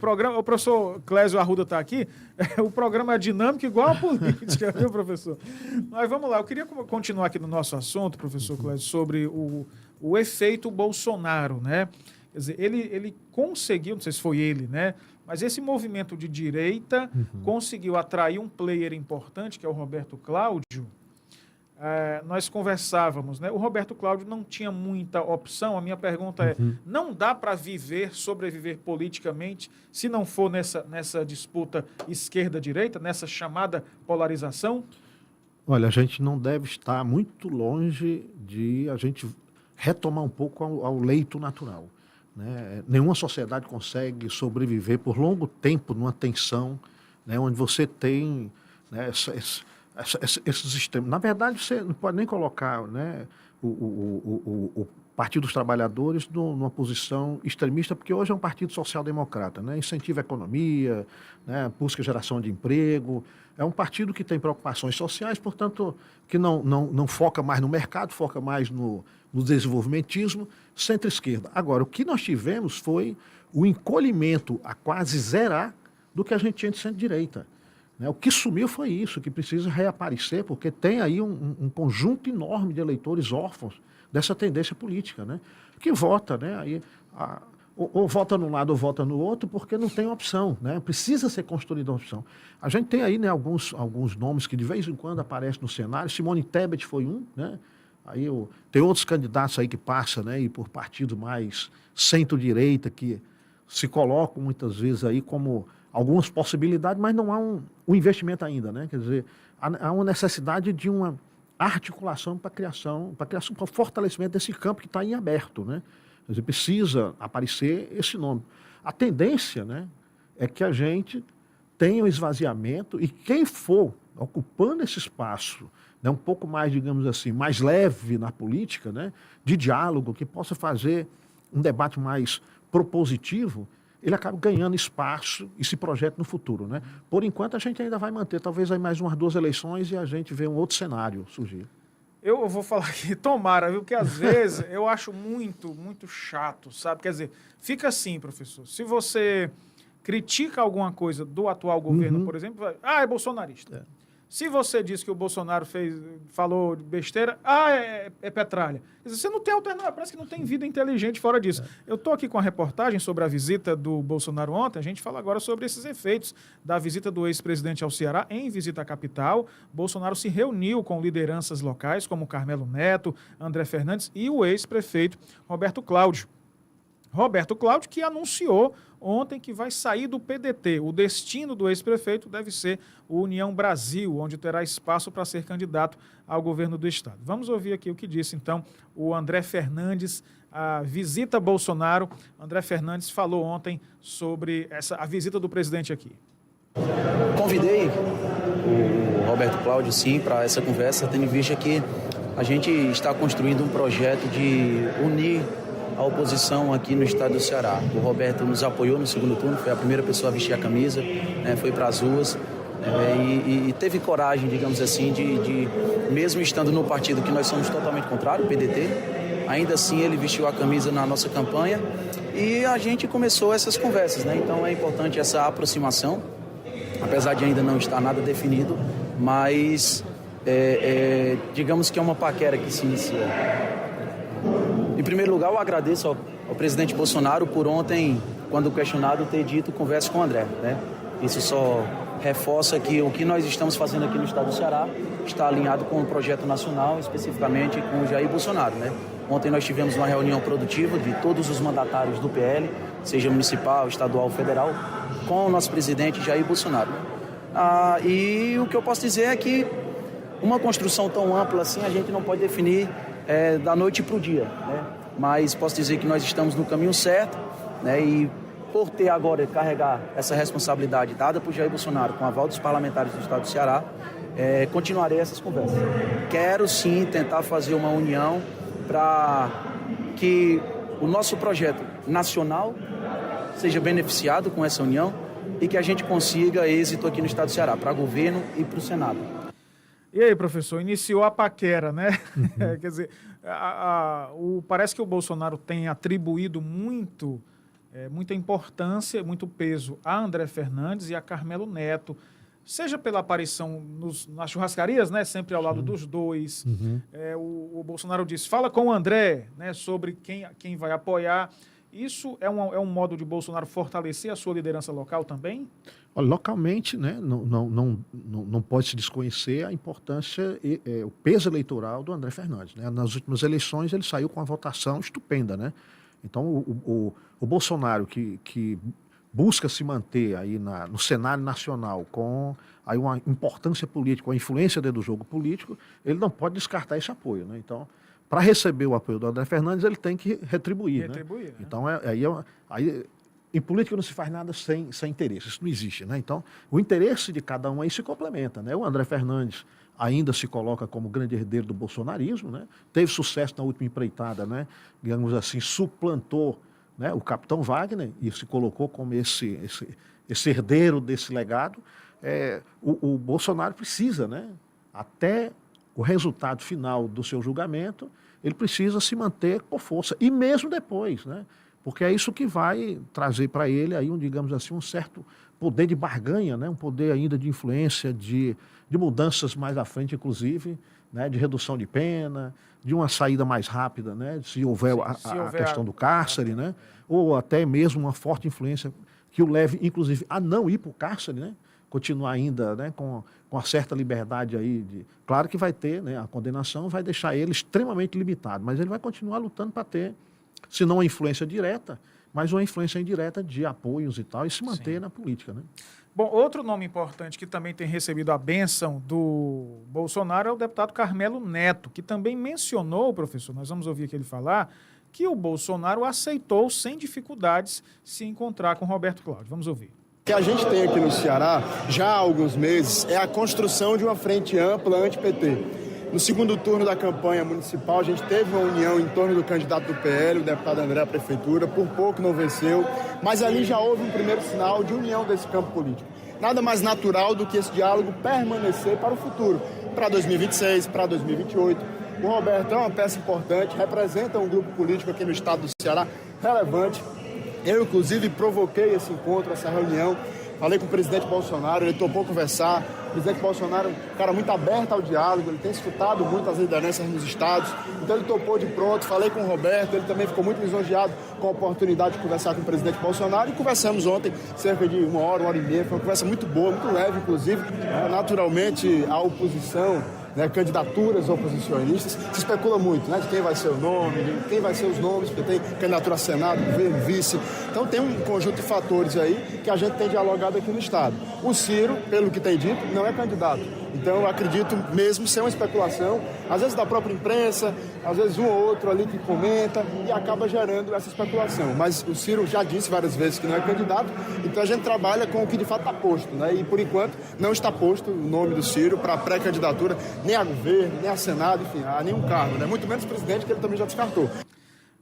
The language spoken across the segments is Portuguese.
programa, o professor Clésio Arruda está aqui, o programa é dinâmico igual a política, viu, professor? Mas vamos lá, eu queria continuar aqui no nosso assunto, professor Clésio, sobre o efeito Bolsonaro, né? Quer dizer, ele conseguiu, não sei se foi ele, né? Mas esse movimento de direita conseguiu atrair um player importante, que é o Roberto Cláudio. Nós conversávamos, né? O Roberto Cláudio não tinha muita opção. A minha pergunta é, não dá para sobreviver politicamente, se não for nessa disputa esquerda-direita, nessa chamada polarização? Olha, a gente não deve estar muito longe de a gente retomar um pouco ao leito natural, né? Nenhuma sociedade consegue sobreviver por longo tempo numa tensão, né, onde você tem, né, esse sistema. Na verdade, você não pode nem colocar, né, o Partido dos Trabalhadores numa posição extremista, porque hoje é um partido social-democrata, né? Incentiva a economia, né? Busca geração de emprego. É um partido que tem preocupações sociais, portanto, que não foca mais no mercado, foca mais no desenvolvimentismo, centro-esquerda. Agora, o que nós tivemos foi o encolhimento a quase zerar do que a gente tinha de centro-direita. O que sumiu foi isso, que precisa reaparecer, porque tem aí um conjunto enorme de eleitores órfãos dessa tendência política, né? Que vota, né? Aí, ou vota num lado ou vota no outro, porque não tem opção, né? Precisa ser construída uma opção. A gente tem aí, né, alguns nomes que de vez em quando aparecem no cenário. Simone Tebet foi um, né? Aí tem outros candidatos aí que passam, né, e por partido mais centro-direita, que se colocam muitas vezes aí como algumas possibilidades, mas não há um investimento ainda, né? Quer dizer, há uma necessidade de uma articulação para o fortalecimento desse campo que está em aberto, né? Quer dizer, precisa aparecer esse nome. A tendência, né, é que a gente tenha um esvaziamento e quem for ocupando esse espaço, né, um pouco mais, digamos assim, mais leve na política, né, de diálogo, que possa fazer um debate mais propositivo, ele acaba ganhando espaço e se projeta no futuro, né? Por enquanto, a gente ainda vai manter, talvez aí mais umas 2 eleições e a gente vê um outro cenário surgir. Eu vou falar aqui, tomara, viu? Porque às vezes eu acho muito, muito chato, sabe? Quer dizer, fica assim, professor, se você critica alguma coisa do atual governo, por exemplo, é bolsonarista. Se você diz que o Bolsonaro falou besteira, é petralha. Você não tem alternativa, parece que não tem vida inteligente fora disso. Eu estou aqui com a reportagem sobre a visita do Bolsonaro ontem, a gente fala agora sobre esses efeitos da visita do ex-presidente ao Ceará em visita à capital. Bolsonaro se reuniu com lideranças locais como Carmelo Neto, André Fernandes e o ex-prefeito Roberto Cláudio. Roberto Cláudio, que anunciou ontem que vai sair do PDT. O destino do ex-prefeito deve ser o União Brasil, onde terá espaço para ser candidato ao governo do estado. Vamos ouvir aqui o que disse, então, o André Fernandes, a visita a Bolsonaro. André Fernandes falou ontem sobre a visita do presidente aqui. Convidei o Roberto Cláudio, sim, para essa conversa, tendo em vista que a gente está construindo um projeto de unir a oposição aqui no estado do Ceará. O Roberto nos apoiou no segundo turno, foi a primeira pessoa a vestir a camisa, né, foi para as ruas e teve coragem, digamos assim, de mesmo estando no partido que nós somos totalmente contrário, o PDT, ainda assim ele vestiu a camisa na nossa campanha e a gente começou essas conversas, né? Então é importante essa aproximação, apesar de ainda não estar nada definido, mas digamos que é uma paquera que se inicia. Em primeiro lugar, eu agradeço ao presidente Bolsonaro por ontem, quando questionado, ter dito converse com o André, né? Isso só reforça que o que nós estamos fazendo aqui no estado do Ceará está alinhado com o projeto nacional, especificamente com o Jair Bolsonaro, né? Ontem nós tivemos uma reunião produtiva de todos os mandatários do PL, seja municipal, estadual, federal, com o nosso presidente Jair Bolsonaro. E o que eu posso dizer é que uma construção tão ampla assim a gente não pode definir da noite para o dia, né? Mas posso dizer que nós estamos no caminho certo, né? E por ter agora carregar essa responsabilidade dada por Jair Bolsonaro com o aval dos parlamentares do estado do Ceará, continuarei essas conversas. Quero sim tentar fazer uma união para que o nosso projeto nacional seja beneficiado com essa união e que a gente consiga êxito aqui no estado do Ceará, para governo e para o Senado. E aí, professor, iniciou a paquera, né? Quer dizer, parece que o Bolsonaro tem atribuído muito muita importância, muito peso a André Fernandes e a Carmelo Neto, seja pela aparição nas churrascarias, né, sempre ao lado dos dois. O Bolsonaro disse, fala com o André, né, sobre quem vai apoiar. Isso é um modo de Bolsonaro fortalecer a sua liderança local também? Olha, localmente, né, não pode se desconhecer a importância o peso eleitoral do André Fernandes. Né? Nas últimas eleições ele saiu com uma votação estupenda. Né? Então o Bolsonaro que busca se manter aí no cenário nacional com aí uma importância política, uma influência dentro do jogo político, ele não pode descartar esse apoio. Né? Então, para receber o apoio do André Fernandes, ele tem que retribuir. Né? Então, aí em política não se faz nada sem interesse, isso não existe. Né? Então, o interesse de cada um aí se complementa. Né? O André Fernandes ainda se coloca como grande herdeiro do bolsonarismo, né? Teve sucesso na última empreitada, né? Digamos assim, suplantou, né, o capitão Wagner e se colocou como esse herdeiro desse legado. O Bolsonaro precisa, né, até o resultado final do seu julgamento, ele precisa se manter com força, e mesmo depois, né, porque é isso que vai trazer para ele aí, digamos assim, um certo poder de barganha, né, um poder ainda de influência, de mudanças mais à frente, inclusive, né, de redução de pena, de uma saída mais rápida, né, se houver a questão do cárcere, né, ou até mesmo uma forte influência que o leve, inclusive, a não ir para o cárcere, né, continuar ainda, né, com uma certa liberdade aí. Claro que vai ter, né, a condenação vai deixar ele extremamente limitado, mas ele vai continuar lutando para ter, se não uma influência direta, mas uma influência indireta de apoios e tal, e se manter na política, né. Bom, outro nome importante que também tem recebido a bênção do Bolsonaro é o deputado Carmelo Neto, que também mencionou, professor, nós vamos ouvir aqui ele falar, que o Bolsonaro aceitou sem dificuldades se encontrar com Roberto Cláudio. Vamos ouvir. O que a gente tem aqui no Ceará, já há alguns meses, é a construção de uma frente ampla anti-PT. No segundo turno da campanha municipal, a gente teve uma união em torno do candidato do PL, o deputado André à prefeitura, por pouco não venceu, mas ali já houve um primeiro sinal de união desse campo político. Nada mais natural do que esse diálogo permanecer para o futuro, para 2026, para 2028. O Roberto é uma peça importante, representa um grupo político aqui no estado do Ceará relevante. Eu, inclusive, provoquei esse encontro, essa reunião. Falei com o presidente Bolsonaro, ele topou conversar. O presidente Bolsonaro é um cara muito aberto ao diálogo, ele tem escutado muito as lideranças nos estados, então ele topou de pronto. Falei com o Roberto, ele também ficou muito lisonjeado com a oportunidade de conversar com o presidente Bolsonaro, e conversamos ontem cerca de uma hora e meia. Foi uma conversa muito boa, muito leve, inclusive. Naturalmente, a oposição, né, candidaturas oposicionistas, se especula muito, né, de quem vai ser o nome, de quem vai ser os nomes, porque tem candidatura a Senado, governo, vice. Então tem um conjunto de fatores aí que a gente tem dialogado aqui no estado. O Ciro, pelo que tem dito, não é candidato. Então eu acredito mesmo ser uma especulação, às vezes da própria imprensa, às vezes um ou outro ali que comenta e acaba gerando essa especulação. Mas o Ciro já disse várias vezes que não é candidato, então a gente trabalha com o que de fato está posto, né? E por enquanto não está posto o nome do Ciro para pré-candidatura, nem a governo, nem a Senado, enfim, a nenhum cargo, né? Muito menos presidente, que ele também já descartou.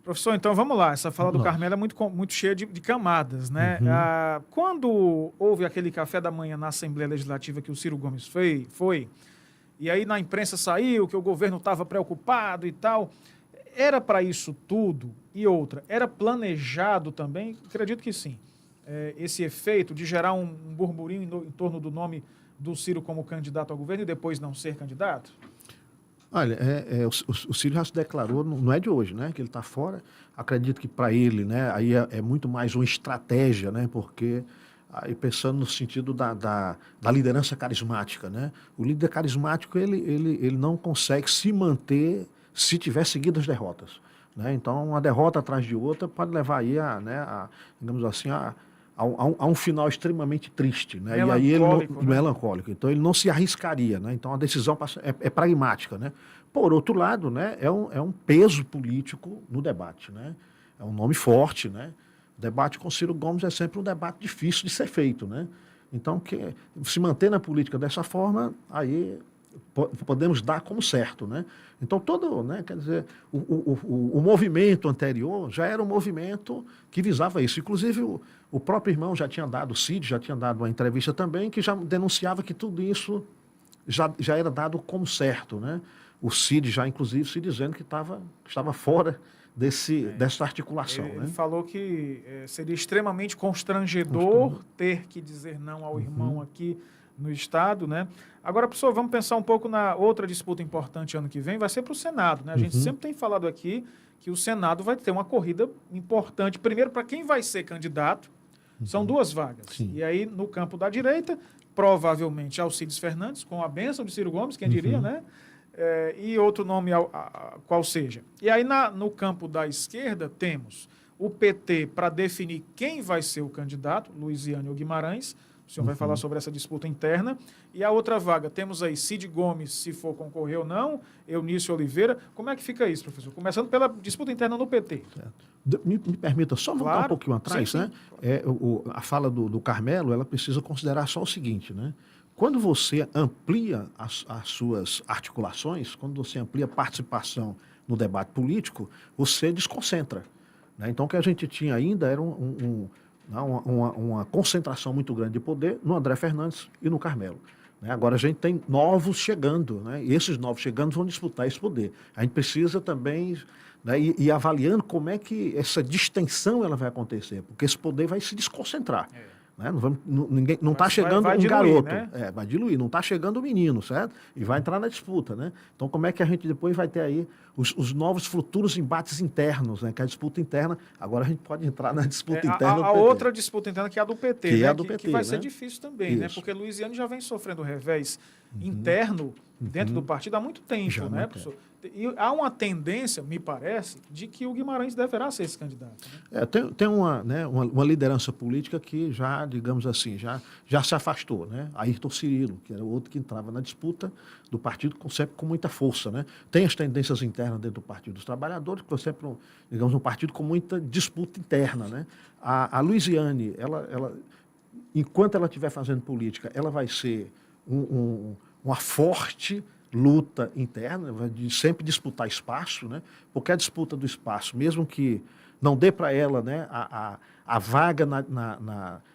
Professor, então vamos lá. Essa fala do Carmelo é muito cheia de camadas, né? Quando houve aquele café da manhã na Assembleia Legislativa que o Ciro Gomes foi, e aí na imprensa saiu que o governo estava preocupado e tal, era para isso tudo? E outra, era planejado também? Acredito que sim. Esse efeito de gerar um burburinho em torno do nome do Ciro como candidato ao governo e depois não ser candidato? Olha, o Ciro já se declarou, não é de hoje, né, que ele está fora. Acredito que para ele, né, aí é muito mais uma estratégia, né, porque aí pensando no sentido da liderança carismática, né, o líder carismático ele não consegue se manter se tiver seguidas derrotas, né, então uma derrota atrás de outra pode levar aí digamos assim, a um final extremamente triste, né? E aí ele melancólico. Então ele não se arriscaria, né? Então a decisão é pragmática, né? Por outro lado, né? É um peso político no debate, né? É um nome forte, né? O debate com Ciro Gomes é sempre um debate difícil de ser feito, né? Então se manter na política dessa forma, aí podemos dar como certo, né? Então né, quer dizer, o movimento anterior já era um movimento que visava isso. Inclusive o próprio irmão já tinha dado, o Cid já tinha dado uma entrevista também que já denunciava que tudo isso já era dado como certo, né? O Cid já inclusive se dizendo que estava fora dessa articulação. Ele né? falou que seria extremamente constrangedor ter que dizer não ao irmão aqui no Estado, né? Agora, professor, vamos pensar um pouco na outra disputa importante ano que vem, vai ser para o Senado, né? A gente sempre tem falado aqui que o Senado vai ter uma corrida importante, primeiro para quem vai ser candidato, são 2 vagas. Sim. E aí, no campo da direita, provavelmente Alcides Fernandes, com a bênção de Ciro Gomes, quem diria, né? E outro nome qual seja. E aí, no campo da esquerda, temos o PT para definir quem vai ser o candidato, Luiziane ou Guimarães. O senhor vai falar sobre essa disputa interna. E a outra vaga, temos aí Cid Gomes, se for concorrer ou não, Eunício Oliveira. Como é que fica isso, professor? Começando pela disputa interna no PT. Me permita só voltar um pouquinho atrás, sim. né? A fala do Carmelo, ela precisa considerar só o seguinte, né? Quando você amplia as suas articulações, quando você amplia a participação no debate político, você desconcentra. Né? Então, o que a gente tinha ainda era uma concentração muito grande de poder no André Fernandes e no Carmelo. Né? Agora a gente tem novos chegando, né? E esses novos chegando vão disputar esse poder. A gente precisa também, né, ir avaliando como é que essa distensão ela vai acontecer, porque esse poder vai se desconcentrar. Né? Não está chegando vai um diluir, garoto, né? Vai diluir, não está chegando um menino, certo? E vai entrar na disputa, né? Então, como é que a gente depois vai ter aí os novos futuros embates internos, né? Que é a disputa interna, agora a gente pode entrar na disputa interna. A outra disputa interna que é a do PT, que né? é a do PT, que vai né? ser difícil também, né? Porque Luiziane já vem sofrendo revés interno dentro do partido há muito tempo, Já há né, muito professor? E há uma tendência, me parece, de que o Guimarães deverá ser esse candidato. Né? Tem uma liderança política que já, digamos assim, já se afastou, né? Ayrton Cirilo, que era o outro que entrava na disputa do partido sempre com muita força, né? Tem as tendências internas dentro do Partido dos Trabalhadores, que foi sempre, digamos, um partido com muita disputa interna, né? A Luiziane, enquanto ela estiver fazendo política, ela vai ser uma forte luta interna, vai sempre disputar espaço, né? Porque a disputa do espaço, mesmo que não dê para ela, né, a vaga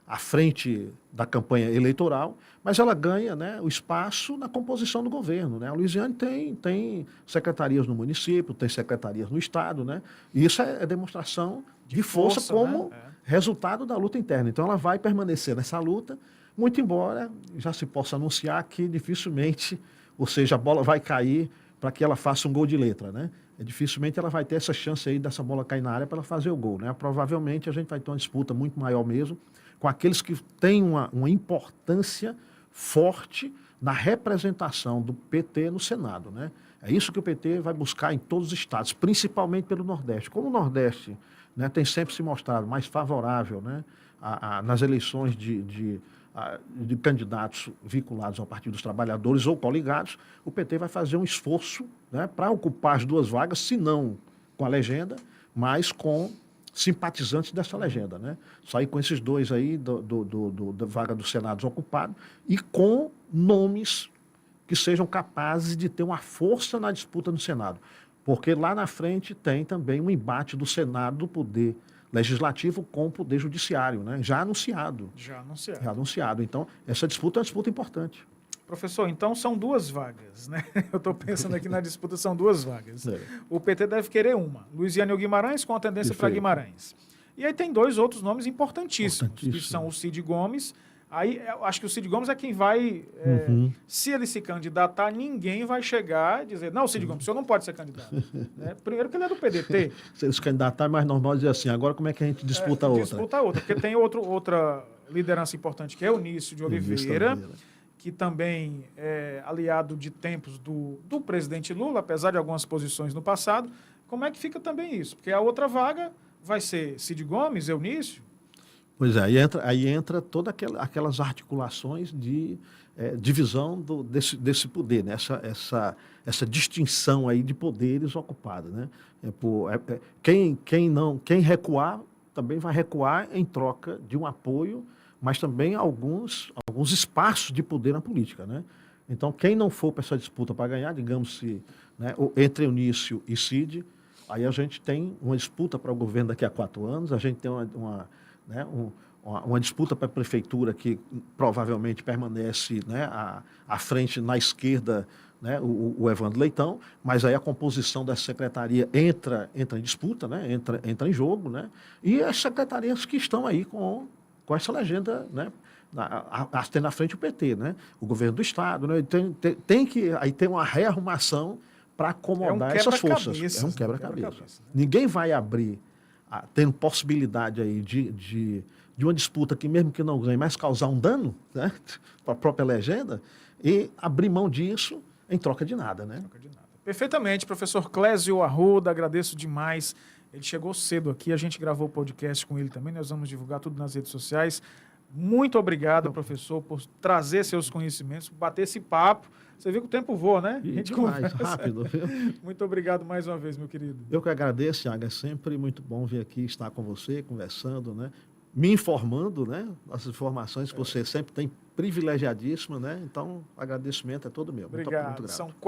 à frente da campanha eleitoral, mas ela ganha, né, o espaço na composição do governo. Né? A Luiziane tem secretarias no município, tem secretarias no Estado, né? E isso é demonstração de força como resultado da luta interna. Então ela vai permanecer nessa luta, muito embora já se possa anunciar que dificilmente, ou seja, a bola vai cair para que ela faça um gol de letra, né? Dificilmente ela vai ter essa chance aí dessa bola cair na área para ela fazer o gol, né? Provavelmente a gente vai ter uma disputa muito maior mesmo com aqueles que têm uma importância forte na representação do PT no Senado, né? É isso que o PT vai buscar em todos os estados, principalmente pelo Nordeste. Como o Nordeste, né, tem sempre se mostrado mais favorável, né, nas eleições de candidatos vinculados ao Partido dos Trabalhadores ou coligados, o PT vai fazer um esforço, né, para ocupar as 2 vagas, se não com a legenda, mas com simpatizantes dessa legenda. Né? Sair com esses 2 aí da vaga do Senado ocupado e com nomes que sejam capazes de ter uma força na disputa no Senado. Porque lá na frente tem também um embate do Senado, do Poder Legislativo com o Poder Judiciário, né? Já anunciado. Já anunciado. Então, essa disputa é uma disputa importante. Professor, então são 2 vagas, né? Eu estou pensando aqui na disputa, são 2 vagas. O PT deve querer uma. Luiziane ou Guimarães, com a tendência para Guimarães. E aí tem 2 outros nomes importantíssimos, que são o Cid Gomes. Aí, eu acho que o Cid Gomes é quem vai... se ele se candidatar, ninguém vai chegar e dizer, não, Cid Gomes, o senhor não pode ser candidato. Né? Primeiro que ele é do PDT. Se ele se candidatar, é mais normal dizer assim, agora como é que a gente disputa outra? Disputa outra, porque tem outra liderança importante, que é o Eunício de Oliveira, que também é aliado de tempos do presidente Lula, apesar de algumas posições no passado. Como é que fica também isso? Porque a outra vaga vai ser Cid Gomes, Eunício. Pois é, aí entra todas aquelas articulações de divisão desse poder, né? Essa distinção aí de poderes ocupada. Né? Quem recuar também vai recuar em troca de um apoio, mas também alguns espaços de poder na política. Né? Então, quem não for para essa disputa para ganhar, digamos, né, entre Eunício e Cid, aí a gente tem uma disputa para o governo daqui a 4 anos, a gente tem uma disputa para a prefeitura que provavelmente permanece, né, à frente na esquerda né, o Evandro Leitão, mas aí a composição dessa secretaria entra em disputa, né, entra em jogo, né, e as secretarias que estão aí com essa legenda, né, na frente o PT, né, o governo do Estado, né, tem que aí ter uma rearrumação para acomodar essas forças. É um quebra-cabeça. Ninguém vai abrir, tendo possibilidade aí de uma disputa que mesmo que não ganhe, mas causar um dano, né, para a própria legenda, e abrir mão disso em troca de nada, né? Troca de nada. Perfeitamente, professor Clésio Arruda, agradeço demais. Ele chegou cedo aqui, a gente gravou o podcast com ele também, nós vamos divulgar tudo nas redes sociais. Muito obrigado, professor, por trazer seus conhecimentos, bater esse papo. Você viu que o tempo voa, né? A gente conversa rápido. Viu? Muito obrigado mais uma vez, meu querido. Eu que agradeço, Thiago. É sempre muito bom vir aqui, estar com você, conversando, né? Me informando, né? As informações que você sempre tem privilegiadíssima, né? Então, o agradecimento é todo meu. Obrigado. Muito grato.